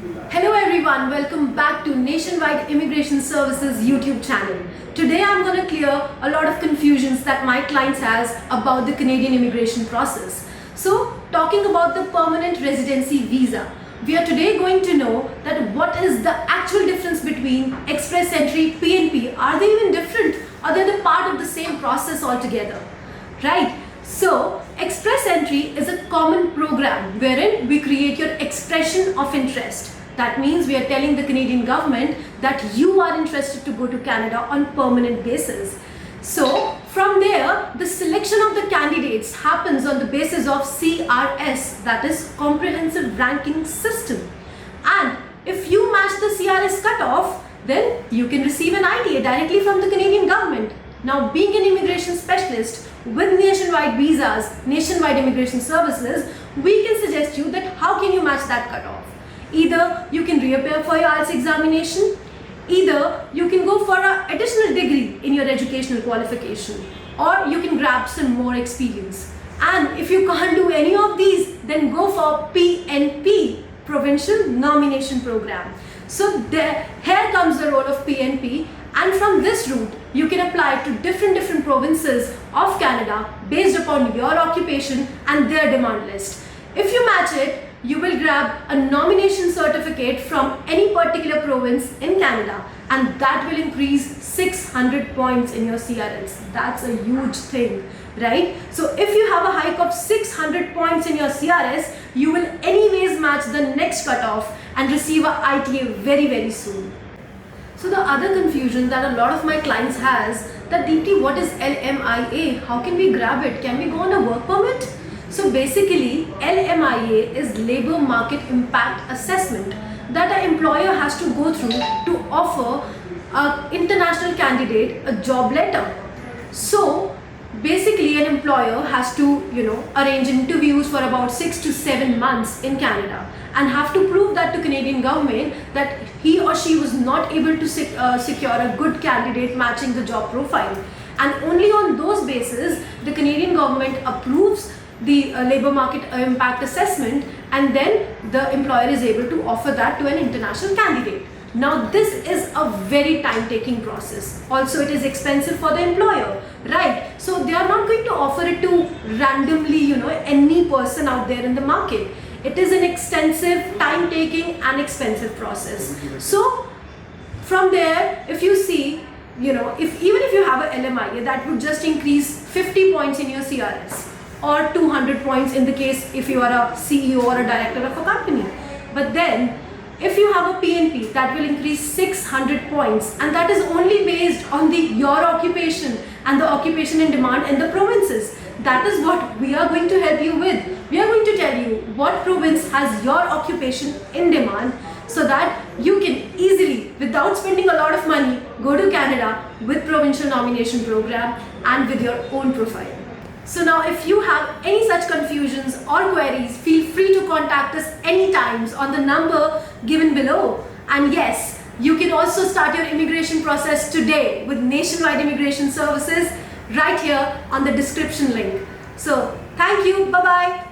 Hello everyone, welcome back to Nationwide Immigration Services YouTube channel. Today I'm going to clear a lot of confusions that my clients has about the Canadian immigration process. So, talking about the permanent residency visa, we are today going to know that what is the actual difference between express entry, PNP. Are they even different or they're the part of the same process altogether? Right? So, express entry is a common program wherein we create your expression of interest. That means we are telling the Canadian government that you are interested to go to Canada on permanent basis. So, from there, the selection of the candidates happens on the basis of CRS, that is Comprehensive Ranking System. And if you match the CRS cutoff, then you can receive an ITA directly from the Canadian government. Now, being an immigration specialist with nationwide visas, nationwide immigration services, we can suggest you that how can you match that cutoff. Either you can reappear for your IELTS examination, either you can go for an additional degree in your educational qualification, or you can grab some more experience. And if you can't do any of these, then go for PNP, Provincial Nomination Program. So here comes the role of PNP, and from this route, you can apply to different provinces of Canada based upon your occupation and their demand list. If you match it, you will grab a nomination certificate from any particular province in Canada, and that will increase 600 points in your CRS. That's a huge thing, right? So if you have a hike of 600 points in your CRS, you will anyways match the next cutoff and receive a ITA very soon. So the other confusion that a lot of my clients has, that Deepti, what is LMIA? How can we grab it? Can we go on a work permit? So basically, LMIA is Labour Market Impact Assessment that an employer has to go through to offer an international candidate a job letter. So basically, an employer has to, arrange interviews for about 6 to 7 months in Canada and have to prove that to Canadian government that he or she was not able to secure a good candidate matching the job profile. And only on those basis, the Canadian government approves the labour market impact assessment, and then the employer is able to offer that to an international candidate. Now this is a very time-taking process. Also, it is expensive for the employer, right? So they are not going to offer it to randomly, any person out there in the market. It is an extensive, time-taking and expensive process. So from there, if you see, even if you have a LMIA, that would just increase 50 points in your CRS, or 200 points in the case if you are a CEO or a director of a company. But then, if you have a PNP, that will increase 600 points, and that is only based on your occupation and the occupation in demand in the provinces. That is what we are going to help you with. We are going to tell you what province has your occupation in demand, so that you can easily, without spending a lot of money, go to Canada with Provincial Nomination Program and with your own profile. So now if you have any such confusions or queries, feel free to contact us anytime on the number given below. And yes, you can also start your immigration process today with Nationwide Immigration Services right here on the description link. So thank you, bye-bye.